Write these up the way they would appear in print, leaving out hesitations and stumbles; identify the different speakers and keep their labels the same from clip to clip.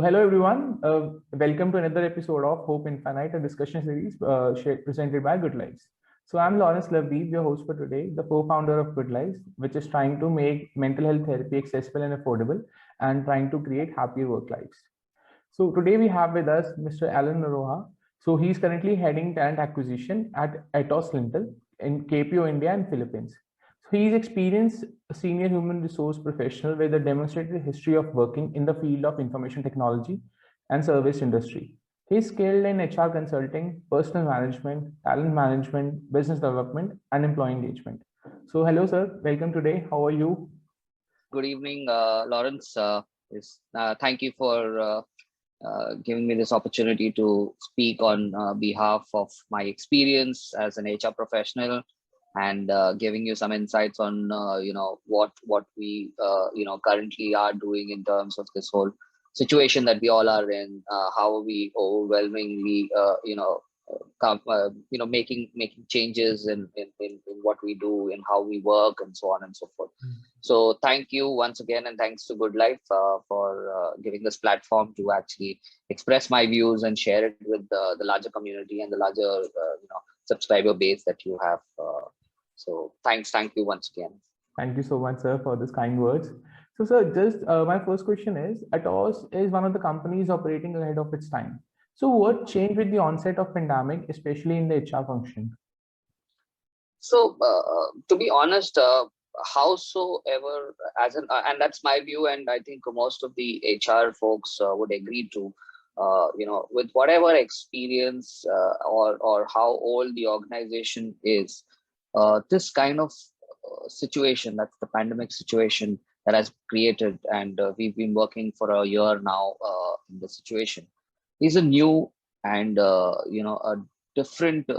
Speaker 1: Hello everyone. Welcome to another episode of Hope Infinite, a discussion series presented by GoodLives. I'm Lawrence Lavdeep, your host for today, the co-founder of GoodLives, which is trying to make mental health therapy accessible and affordable, and trying to create happier work lives. Today we have with us Mr. Alan Noronha. He's currently heading talent acquisition at Atos Syntel in KPO India and Philippines. He's experienced senior human resource professional with a demonstrated history of working in the field of information technology and service industry. He's skilled in HR consulting, personal management, talent management, business development, and employee engagement. Hello, sir. Welcome today. How are you?
Speaker 2: Good evening, Lawrence. Thank you for giving me this opportunity to speak on behalf of my experience as an HR professional, and giving you some insights on what we currently are doing in terms of this whole situation that we all are in. How are we overwhelmingly making changes in what we do, in how we work, and so on and so forth. So thank you once again, and thanks to GoodLife for giving this platform to actually express my views and share it with the larger community and the larger subscriber base that you have. So thank you once again.
Speaker 1: Thank you so much, sir, for this kind words. Sir, just my first question is, Atos is one of the companies operating ahead of its time. So what changed with the onset of pandemic, especially in the HR function?
Speaker 2: So to be honest, howsoever, and that's my view, and I think most of the HR folks would agree to, with whatever experience or how old the organization is, this kind of situation, that's the pandemic situation that has created, and we've been working for a year now in the situation, is a new and a different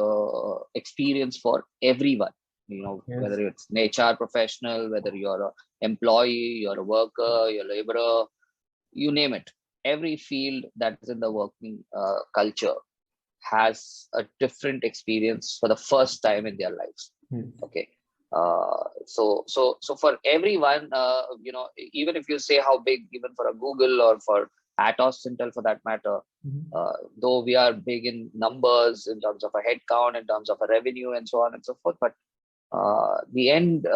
Speaker 2: experience for everyone. Yes. Whether it's an HR professional, whether you're an employee, you're a worker, you're a laborer, you name it. Every field that is in the working culture has a different experience for the first time in their lives. Okay. So for everyone, even if you say how big, even for a Google or for Atos Syntel for that matter, though we are big in numbers in terms of a headcount, in terms of a revenue, and so on and so forth, but the end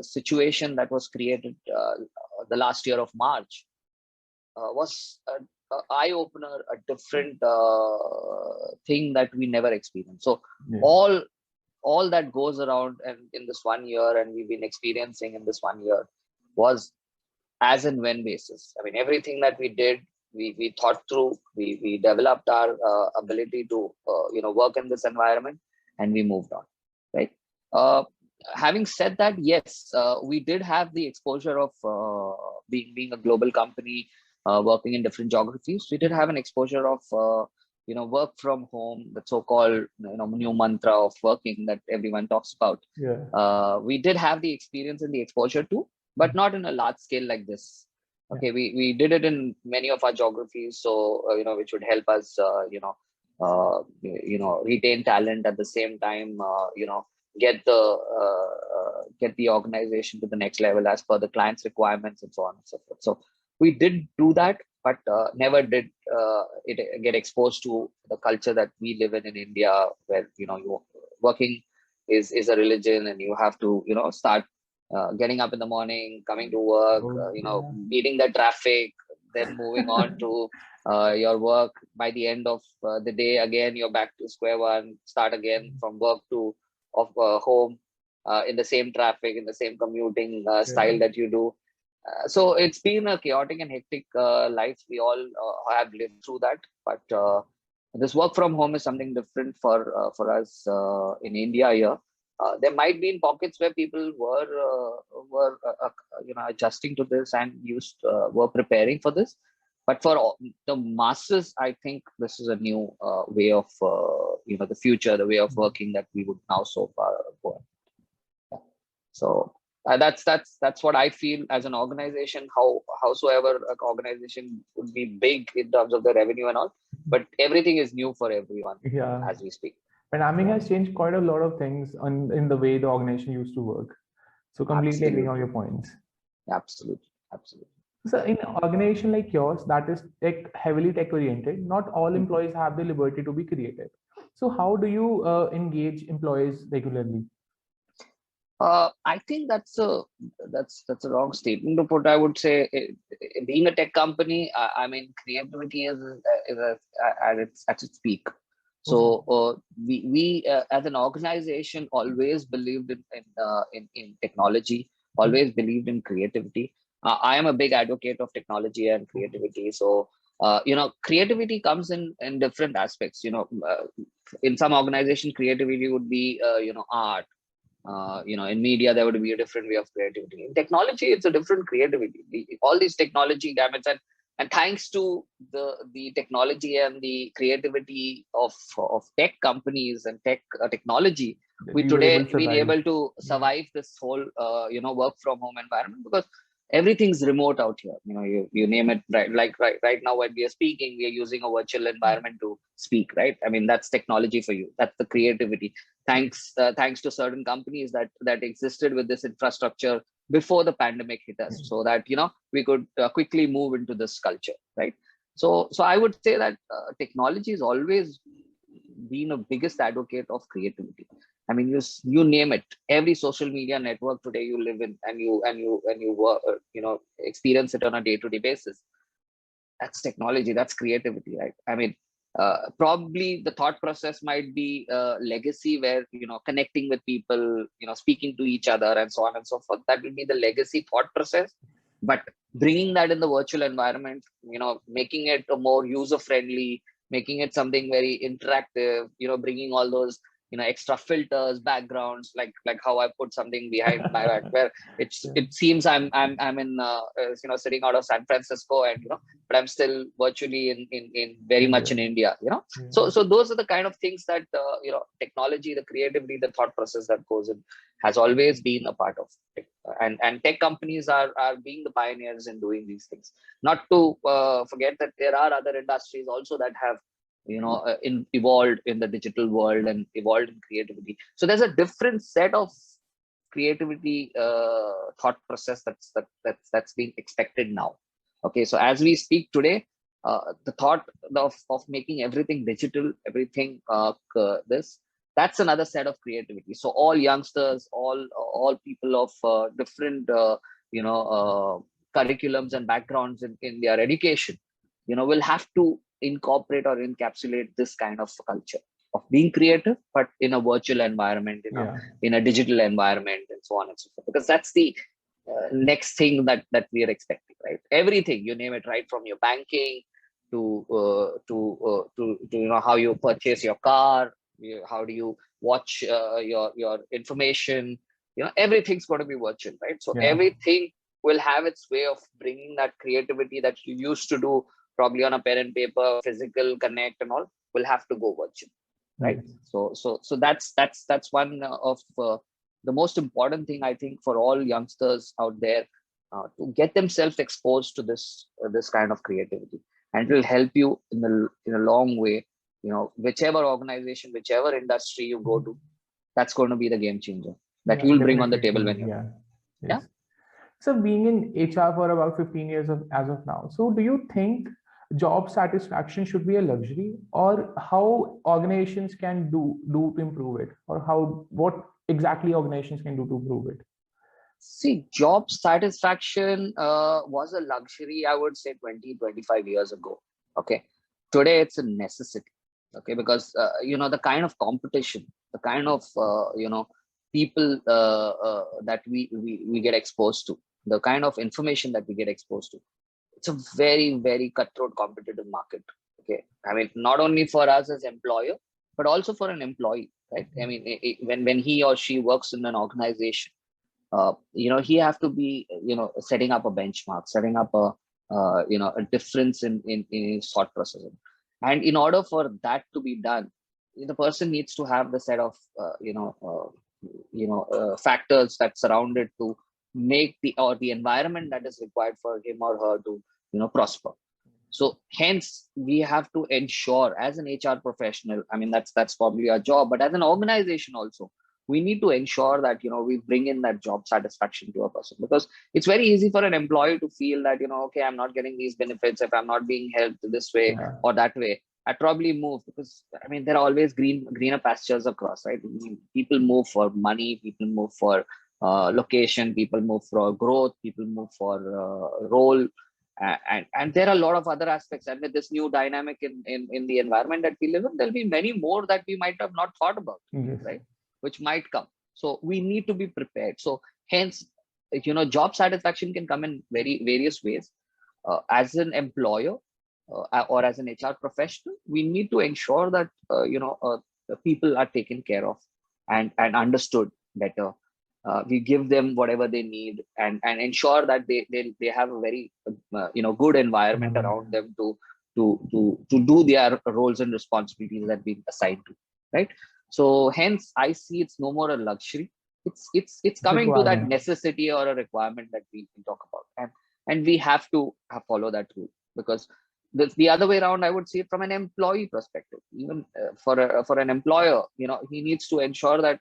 Speaker 2: situation that was created the last year of March was an eye-opener, a different thing that we never experienced. So all that goes around and in this 1 year, and we've been experiencing in this 1 year, was as and when basis. I mean, everything that we did, we thought through, we developed our ability to work in this environment, and we moved on, right? Having said that, yes, we did have the exposure of being a global company, working in different geographies. We did have an exposure of work from home, the so-called new mantra of working that everyone talks about. We did have the experience and the exposure too, but not in a large scale like this. Okay, we did it in many of our geographies, so which would help us retain talent, at the same time get the organization to the next level as per the client's requirements, and so on and so forth. So we did do that, but never did it get exposed to the culture that we live in India, where working is a religion, and you have to start getting up in the morning, coming to work, beating the traffic, then moving on to your work. By the end of the day, again you're back to square one, start again from work to home, in the same traffic, in the same commuting style that you do. So it's been a chaotic and hectic life. We all have lived through that, but this work from home is something different for us in India here. There might be in pockets where people were adjusting to this and were preparing for this, but for the masses, I think this is a new way of the future, the way of working that we would now so far go. So that's what I feel as an organization. Howsoever an organization would be big in terms of the revenue and all, but everything is new for everyone as we speak.
Speaker 1: Pandemic has changed quite a lot of things in the way the organization used to work. So completely agreeing on your points.
Speaker 2: Absolutely.
Speaker 1: So in an organization like yours that is heavily tech oriented, not all employees have the liberty to be creative. So how do you engage employees regularly?
Speaker 2: I think that's a wrong statement to put. I would say, being a tech company, I mean, creativity is at its peak.
Speaker 1: Okay.
Speaker 2: So we as an organization always believed in technology, always believed in creativity. I am a big advocate of technology and
Speaker 1: Okay.
Speaker 2: creativity. So creativity comes in different aspects. In some organization, creativity would be art. In media there would be a different way of creativity. In technology it's a different creativity. All these technology gamets, and thanks to the technology and the creativity of tech companies and technology,
Speaker 1: That
Speaker 2: we
Speaker 1: we were able
Speaker 2: today
Speaker 1: to
Speaker 2: been
Speaker 1: survive.
Speaker 2: able to
Speaker 1: Yeah.
Speaker 2: survive this whole work from home environment, because everything's remote out here. You name it, right now when we are speaking, we are using a virtual environment to speak, right? I mean, that's technology for you. That's the creativity. Thanks to certain companies that existed with this infrastructure before the pandemic hit us,
Speaker 1: Yeah.
Speaker 2: so that we could quickly move into this culture, right? So I would say that technology has always been a biggest advocate of creativity. I mean, you name it, every social media network today you live in, and you work, experience it on a day-to-day basis. That's technology, that's creativity, right? I mean, probably the thought process might be legacy, where connecting with people, speaking to each other, and so on and so forth. That will be the legacy thought process. But bringing that in the virtual environment, making it a more user friendly, making it something very interactive, bringing all those extra filters, backgrounds, like how I put something behind my back, where
Speaker 1: Yeah.
Speaker 2: it seems I'm in sitting out of San Francisco, and but I'm still virtually in very much
Speaker 1: India.
Speaker 2: in India.
Speaker 1: Yeah.
Speaker 2: So those are the kind of things that technology, the creativity, the thought process that goes in, has always been a part of tech. And tech companies are being the pioneers in doing these things. Not to forget that there are other industries also that have evolved in the digital world and evolved in creativity. So there's a different set of creativity thought process that's being expected now. Okay, so as we speak today, the thought of making everything digital, everything this, that's another set of creativity. So all youngsters, all people of different curriculums and backgrounds in their education, will have to incorporate or encapsulate this kind of culture of being creative, but in a virtual environment,
Speaker 1: Yeah.
Speaker 2: in a digital environment, and so on and so forth. Because that's the next thing that we are expecting, right? Everything, you name it, right from your banking to how you purchase your car, how do you watch your information, everything's going to be virtual, right? So
Speaker 1: Yeah.
Speaker 2: everything will have its way of bringing that creativity that you used to do probably on a pen and paper, physical connect and all, will have to go virtual, right?
Speaker 1: Yes.
Speaker 2: So that's one of the most important thing, I think, for all youngsters out there, to get themselves exposed to this kind of creativity, and it will help you in a long way. Whichever organization, whichever industry you go to, that's going to be the game changer that
Speaker 1: Yeah,
Speaker 2: you will bring on the
Speaker 1: definitely it
Speaker 2: table
Speaker 1: will.
Speaker 2: when you're
Speaker 1: Yeah.
Speaker 2: yeah.
Speaker 1: Yes. So being in HR for about 15 years as of now, so do you think job satisfaction should be a luxury, or how organizations can do to improve it, or what exactly organizations can do to improve it?
Speaker 2: See, job satisfaction was a luxury, I would say, 20-25 years ago. Okay. Today, it's a necessity. Okay. Because, the kind of competition, the kind of, people that we get exposed to, the kind of information that we get exposed to, it's a very, very cutthroat competitive market. Okay. I mean, not only for us as employer, but also for an employee, right? I mean, when he or she works in an organization, he have to be setting up a benchmark, setting up a difference in his thought process. And in order for that to be done, the person needs to have the set of factors that surround it to make the environment that is required for him or her to prosper. So hence we have to ensure, as an HR professional, I mean, that's probably our job, but as an organization also, we need to ensure that we bring in that job satisfaction to a person, because it's very easy for an employee to feel that okay, I'm not getting these benefits, if I'm not being helped this way
Speaker 1: Yeah.
Speaker 2: or that way, I'd probably move, because I mean there are always greener pastures across, right? People move for money, people move for location, people move for growth, people move for role, and there are a lot of other aspects. And with this new dynamic in the environment that we live in, there'll be many more that we might have not thought about,
Speaker 1: Yes.
Speaker 2: right? Which might come. So we need to be prepared. So hence, job satisfaction can come in various ways. As an employer or as an HR professional, we need to ensure that the people are taken care of and understood better. We give them whatever they need, and ensure that they have a very good environment around them to do their roles and responsibilities that being assigned to, right? So hence I see it's no more a luxury, it's coming to that necessity or a requirement that we can talk about, and we have to follow that rule, because the other way around, I would say, from an employee perspective, even for an employer, he needs to ensure that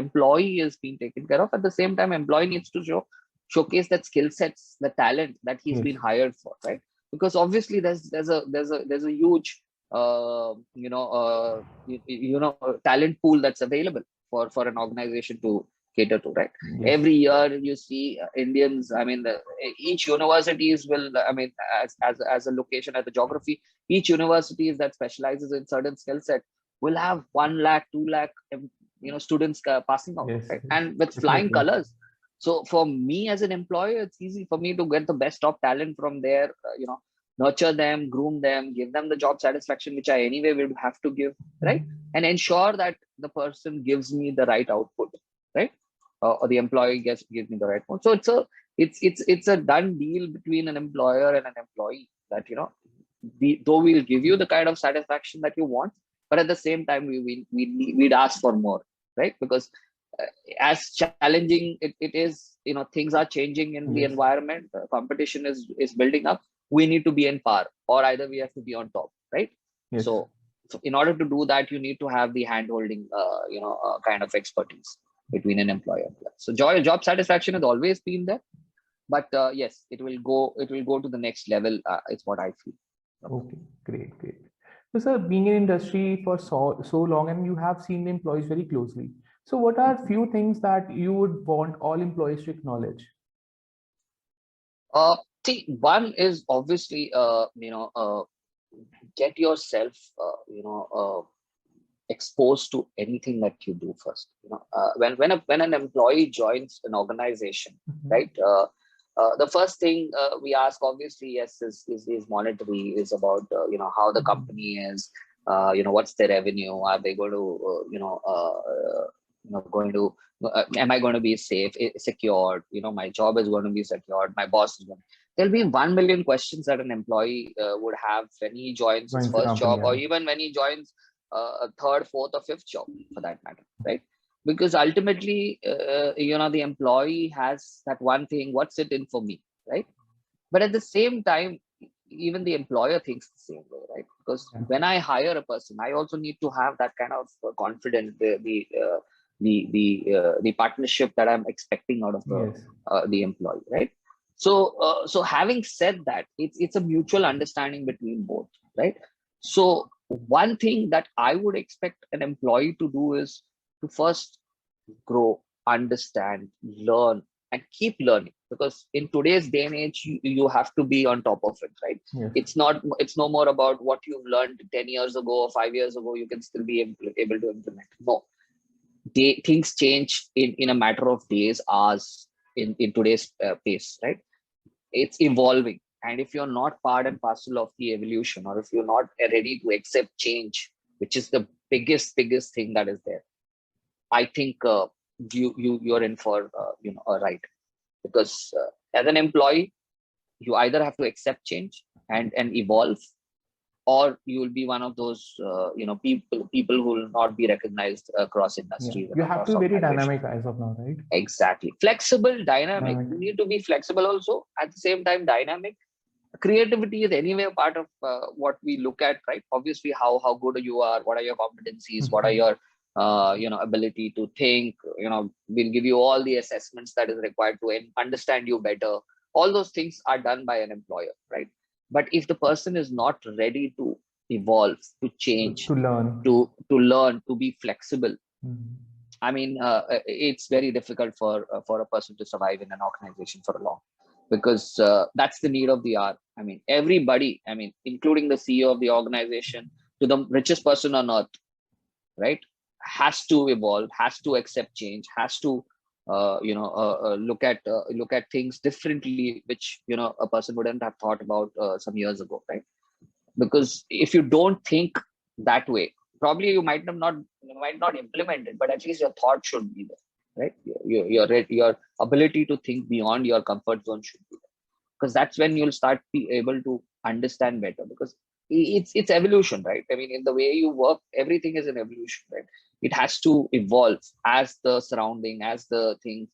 Speaker 2: employee is being taken care of. At the same time, employee needs to showcase that skill sets, the talent that he's been hired for, right? Because obviously there's a huge talent pool that's available for an organization to cater to, right? Every year you see Indians, I mean each universities will, I mean, as a location, as a geography, each universities that specializes in certain skill set will have 1 lakh 2 lakh students passing out, right? And with flying colors. So for me as an employer, it's easy for me to get the best of talent from there, nurture them, groom them, give them the job satisfaction, which I anyway will have to give, right? And ensure that the person gives me the right output, right? Or the employee gives me the right one. So it's a done deal between an employer and an employee, that though we'll give you the kind of satisfaction that you want, but at the same time we'd ask for more, right? Because as challenging it is, things are changing in the environment, competition is building up, we need to be in par, or either we have to be on top, right? So in order to do that, you need to have the hand holding kind of expertise between an employer. So job satisfaction has always been there, but yes, it will go to the next level, is what I feel.
Speaker 1: Okay, great. So sir, being in industry for so long, and you have seen the employees very closely, so what are few things that you would want all employees to acknowledge?
Speaker 2: See, one is obviously get yourself exposed to anything that you do first. When an employee joins an organization, right? The first thing we ask, obviously, yes, is monetary, is about how the company is, what's their revenue, are they going to am I going to be safe, secured, my job is going to be secured, my boss is going to... There'll be 1 million questions that an employee would have when he joins his first job, or even when he joins a third, fourth, or fifth job, for that matter, right? Because ultimately, the employee has that one thing: what's it in for me, right? But at the same time, even the employer thinks the same way, right? Because when I hire a person, I also need to have that kind of confidence, the partnership that I'm expecting out of the employee, right? So having said that, it's a mutual understanding between both, right? So one thing that I would expect an employee to do is to first grow, understand, learn, and keep learning, because in today's day and age, you have to be on top of it, right? It's no more about what you've learned 10 years ago or 5 years ago, you can still be able to implement. No, things change in a matter of days, hours, in today's pace, right? It's evolving, and if you're not part and parcel of the evolution, or if you're not ready to accept change, which is the biggest thing that is there, I think you're in for a ride. Because as an employee, you either have to accept change and evolve, or you will be one of those people who will not be recognized across industries.
Speaker 1: You have to be very dynamic as of now, right?
Speaker 2: Exactly. Flexible, dynamic. You need to be flexible also, at the same time dynamic. Creativity is anyway a part of what we look at, right? Obviously, how good you are, what are your competencies, what are your ability to think, we'll give you all the assessments that is required to understand you better. All those things are done by an employer, right? But if the person is not ready to evolve, to change,
Speaker 1: to learn.
Speaker 2: to learn, to be flexible,
Speaker 1: Mhm.
Speaker 2: I mean, it's very difficult for a person to survive in an organization for a long, because that's the need of the hour. I mean, everybody, I mean, including the CEO of the organization to the richest person on earth, right, has to evolve, has to accept change, has to look at things differently, which a person wouldn't have thought about some years ago, right? Because if you don't think that way, probably you might not implement it, but at least your thought should be there, right? Your ability to think beyond your comfort zone should be there, because that's when you'll start be able to understand better, because it's evolution, right? I mean, in the way you work, everything is an evolution, right? It has to evolve as the surrounding, as the things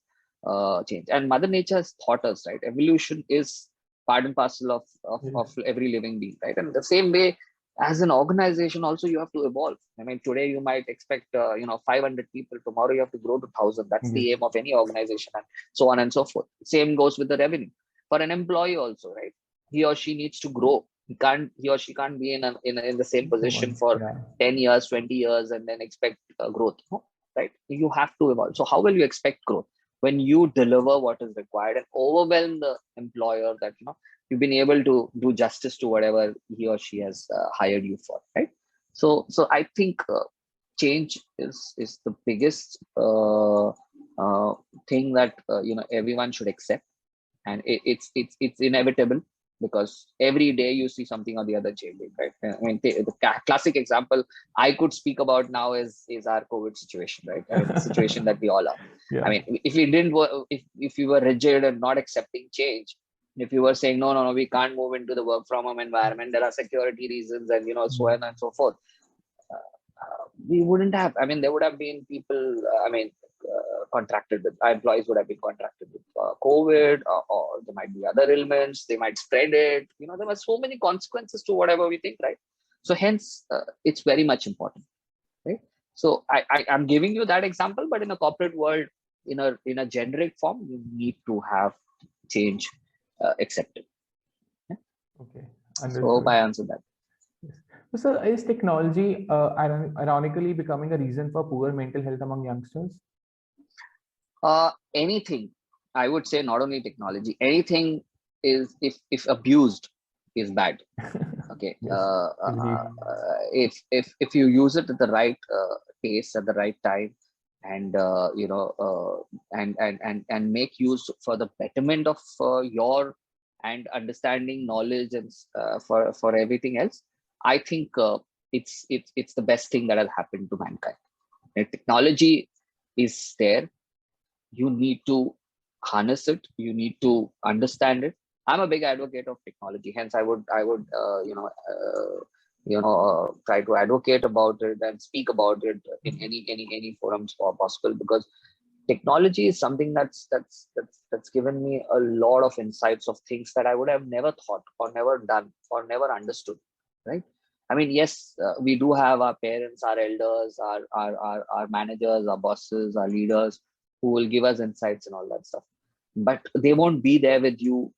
Speaker 2: change. And mother nature has taught us, right, evolution is part and parcel of
Speaker 1: Yes.
Speaker 2: every living being, right? And the same way, as an organization also, you have to evolve. I mean, today you might expect 500 people, tomorrow you have to grow to 1,000. That's
Speaker 1: Yes.
Speaker 2: the aim of any organization, and so on and so forth. Same goes with the revenue for an employee also, right? He or she needs to grow. He or she can't be in the same position
Speaker 1: One.
Speaker 2: for
Speaker 1: Yeah.
Speaker 2: 10 years, 20 years, and then expect growth. No, right? You have to evolve. So how will you expect growth when you deliver what is required and overwhelm the employer that you've been able to do justice to whatever he or she has hired you for, right? So I think change is the biggest thing that everyone should accept, and it's inevitable, because every day you see something or the other changing, right? I mean, the classic example I could speak about now is our COVID situation, right? I mean, the situation that we all are. I
Speaker 1: Yeah.
Speaker 2: mean, if we didn't if you were rigid and not accepting change, if you were saying no, we can't move into the work from home environment, there are security reasons, and so on and so forth, we wouldn't have. I mean, there would have been people. Contracted with our employees would have been contracted with COVID, or there might be other ailments. They might spread it. There were so many consequences to whatever we think, right? So hence, it's very much important, right? So I'm giving you that example, but in a corporate world, in a generic form, you need to have change accepted. Yeah?
Speaker 1: Okay.
Speaker 2: So hope
Speaker 1: Understood.
Speaker 2: I answered that.
Speaker 1: Yes. So, is technology ironically becoming a reason for poor mental health among youngsters?
Speaker 2: Anything, I would say, not only technology, anything is, if abused, is bad. Okay.
Speaker 1: Yes. Agreed.
Speaker 2: If you use it at the right pace, at the right time, and and make use for the betterment of your and understanding, knowledge, and for everything else, I think it's the best thing that has happened to mankind. And technology is there, you need to harness it, you need to understand it. I'm a big advocate of technology, hence I would try to advocate about it and speak about it in any forums possible, because technology is something that's given me a lot of insights of things that I would have never thought or never done or never understood, right? I mean, yes, we do have our parents, our elders, our managers, our bosses, our leaders, who will give us insights and all that stuff, but they won't be there with you,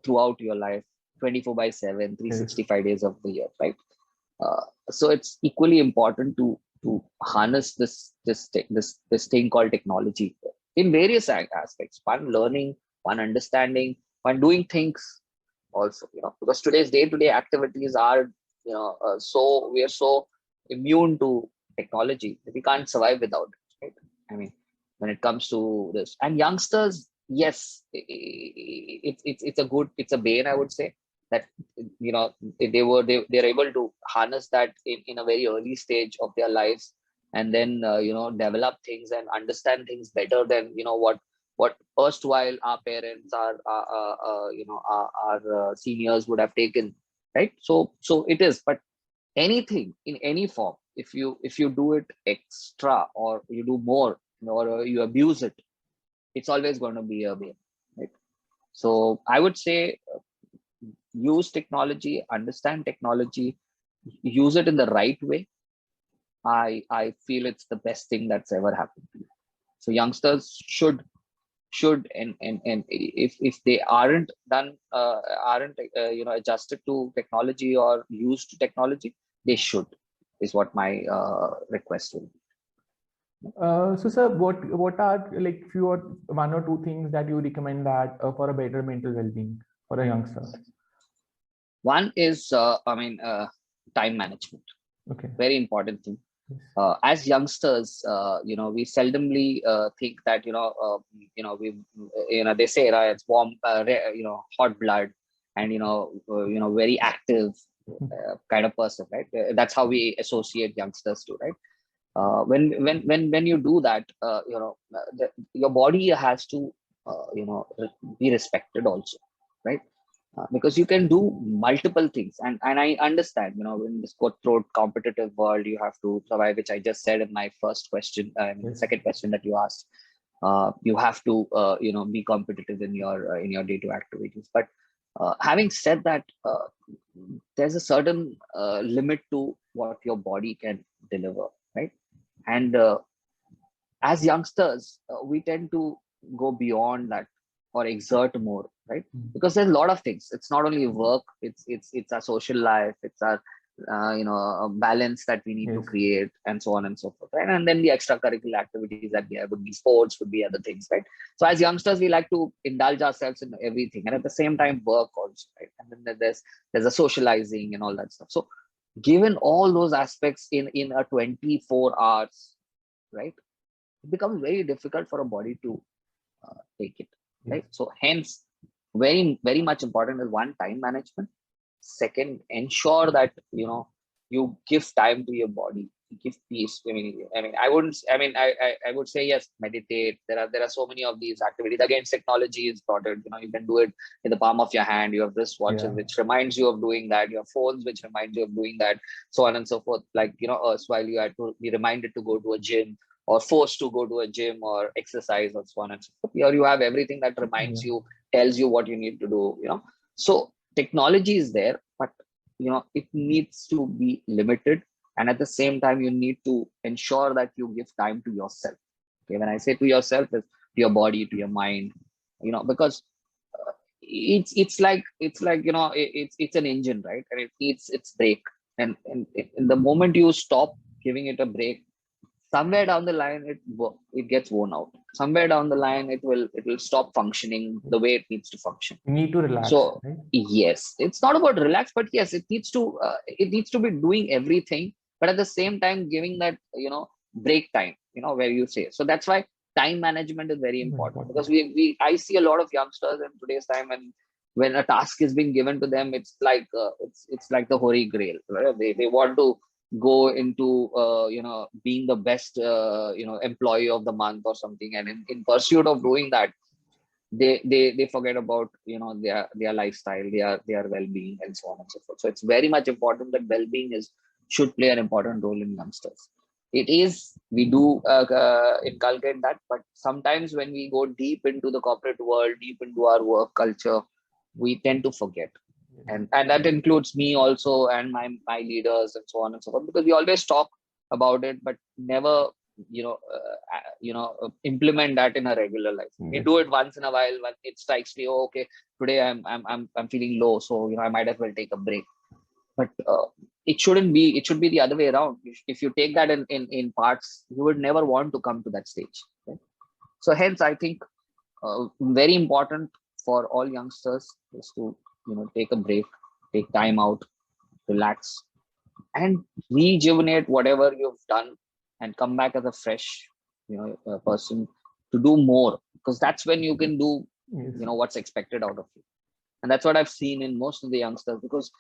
Speaker 2: throughout your life, 24 by 7,
Speaker 1: Yes.
Speaker 2: 365 days of the year, right? So it's equally important to harness this thing called technology in various aspects, one learning, one understanding, one doing things also, because today's day-to-day activities are, so we are so immune to technology that we can't survive without it, right? I mean, when it comes to this, and youngsters, yes, it's a bane, I would say, that they're able to harness that in a very early stage of their lives, and then develop things and understand things better than what erstwhile our parents, our seniors would have taken, right? So it is. But anything in any form, if you do it extra, or you do more, or you abuse it, it's always going to be a way, right? So I would say, use technology, understand technology, use it in the right way, I feel it's the best thing that's ever happened to you. So youngsters should and if they aren't done aren't adjusted to technology or used to technology, they should, is what my request will be.
Speaker 1: So, sir, what are like few or one or two things that you recommend that for a better mental well-being for a youngster?
Speaker 2: One is time management,
Speaker 1: Okay.
Speaker 2: very important thing.
Speaker 1: Yes.
Speaker 2: As youngsters, we seldomly think that we they say, right, it's warm, hot blood, and very active kind of person, right? That's how we associate youngsters to, right? When you do that, your body has to be respected also, right? Because you can do multiple things, and I understand, in this cutthroat competitive world, you have to survive, which I just said in my first question, the
Speaker 1: Yes.
Speaker 2: second question that you asked. You have to be competitive in your day-to-day activities, but having said that, there's a certain limit to what your body can deliver, right? And as youngsters, we tend to go beyond that or exert more, right? Because there's a lot of things. It's not only work, it's our social life, it's our a balance that we need to
Speaker 1: Yes.
Speaker 2: create, and so on and so forth, right? And then the extracurricular activities that we have would be sports, would be other things, right? So as youngsters, we like to indulge ourselves in everything, and at the same time work also, right? And then there's a socializing and all that stuff. So given all those aspects in a 24 hours, right, it becomes very difficult for a body to take it,
Speaker 1: Yes.
Speaker 2: right? So hence, very much important is one, time management. Second, ensure that you give time to your body, give peace. I would say yes, meditate. There are so many of these activities. Again, technology is brought in. You can do it in the palm of your hand. You have
Speaker 1: Yeah.
Speaker 2: wristwatches which reminds you of doing that. You have phones which reminds you of doing that, so on and so forth. Like, while you had to be reminded to go to a gym, or forced to go to a gym or exercise, or so on and so forth. Here you have everything that reminds
Speaker 1: Yeah.
Speaker 2: you, tells you what you need to do. So technology is there, but it needs to be limited, and at the same time you need to ensure that you give time to yourself. Okay, when I say to yourself, is to your body, to your mind, because it's an engine, right? And it needs its brake, and the moment you stop giving it a break, somewhere down the line it gets worn out. Somewhere down the line it will stop functioning the way it needs to function.
Speaker 1: You need to relax,
Speaker 2: So
Speaker 1: right?
Speaker 2: yes, it's not about relax, but yes, it needs to be doing everything, but at the same time giving that break time, where you say. So that's why time management is very important,
Speaker 1: Important.
Speaker 2: because we I see a lot of youngsters in today's time, and when a task is being given to them, it's like it's like the holy grail, right? They want to go into being the best employee of the month or something, and in pursuit of doing that, they forget about their lifestyle, their well-being, and so on and so forth. So it's very much important that well-being is should play an important role in youngsters. It is, we do inculcate that, but sometimes when we go deep into the corporate world, deep into our work culture, we tend to forget.
Speaker 1: Yes.
Speaker 2: And that includes me also, and my leaders, and so on and so forth, because we always talk about it, but never implement that in a regular life. We
Speaker 1: Yes.
Speaker 2: do it once in a while when it strikes me, oh, okay, today I'm feeling low, so I might as well take a break. But it shouldn't be. It should be the other way around. If you take that in parts, you would never want to come to that stage, right? So hence, I think very important for all youngsters is to take a break, take time out, relax, and rejuvenate whatever you've done, and come back as a fresh person to do more, because that's when you can do
Speaker 1: Yes.
Speaker 2: what's expected out of you. And that's what I've seen in most of the youngsters, because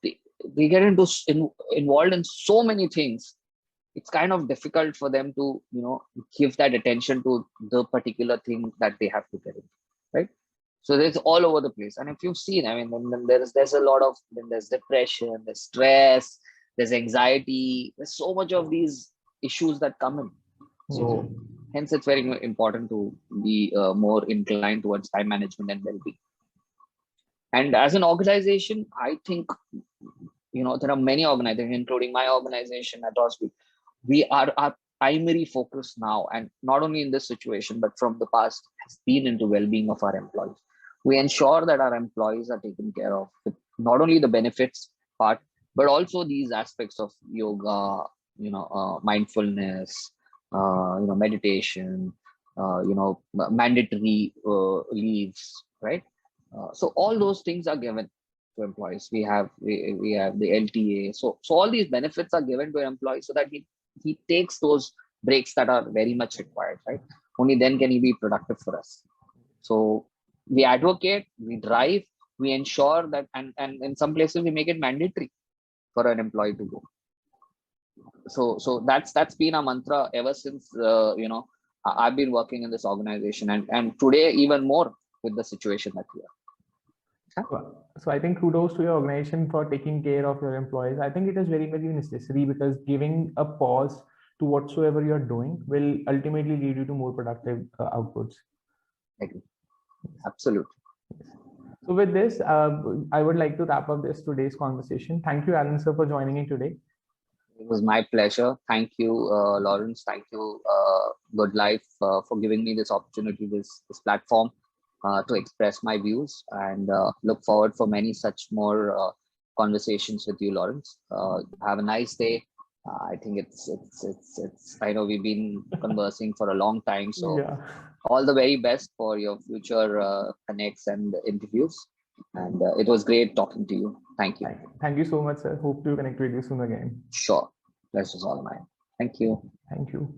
Speaker 2: they get involved in so many things. It's kind of difficult for them to give that attention to the particular thing that they have to get into, right? So there's all over the place. And if you've seen, I mean, then there's a lot of, then there's depression, there's stress, there's anxiety, there's so much of these issues that come in. So hence it's very important to be more inclined towards time management and well-being. And as an organization, I think there are many organizations, including my organization at Atos. our primary focus now, and not only in this situation but from the past, has been into well-being of our employees. We ensure that our employees are taken care of with not only the benefits part, but also these aspects of yoga, mindfulness, meditation, mandatory leaves, right? So all those things are given to employees. We have the LTA. So all these benefits are given to an employee so that he takes those breaks that are very much required, right? Only then can he be productive for us. So we advocate, we drive, we ensure that, and in some places we make it mandatory for an employee to go. So that's been our mantra ever since I've been working in this organization, and today even more with the situation that we are.
Speaker 1: So I think kudos to your organization for taking care of your employees. I think it is very, very necessary, because giving a pause to whatsoever you're doing will ultimately lead you to more productive outputs.
Speaker 2: Absolutely.
Speaker 1: So with this, I would like to wrap up today's conversation. Thank you, Alan sir, for joining in today.
Speaker 2: It was my pleasure. Thank you, Lawrence. Thank you, GoodLives, for giving me this opportunity, this platform to express my views, and look forward for many such more conversations with you, Lawrence. Have a nice day. I think it's. I know we've been conversing for a long time, so
Speaker 1: Yeah.
Speaker 2: all the very best for your future connects and interviews. And it was great talking to you. Thank you.
Speaker 1: Thank you so much, sir. Hope to connect with you soon again.
Speaker 2: Sure. Pleasure's all mine. Thank you.
Speaker 1: Thank you.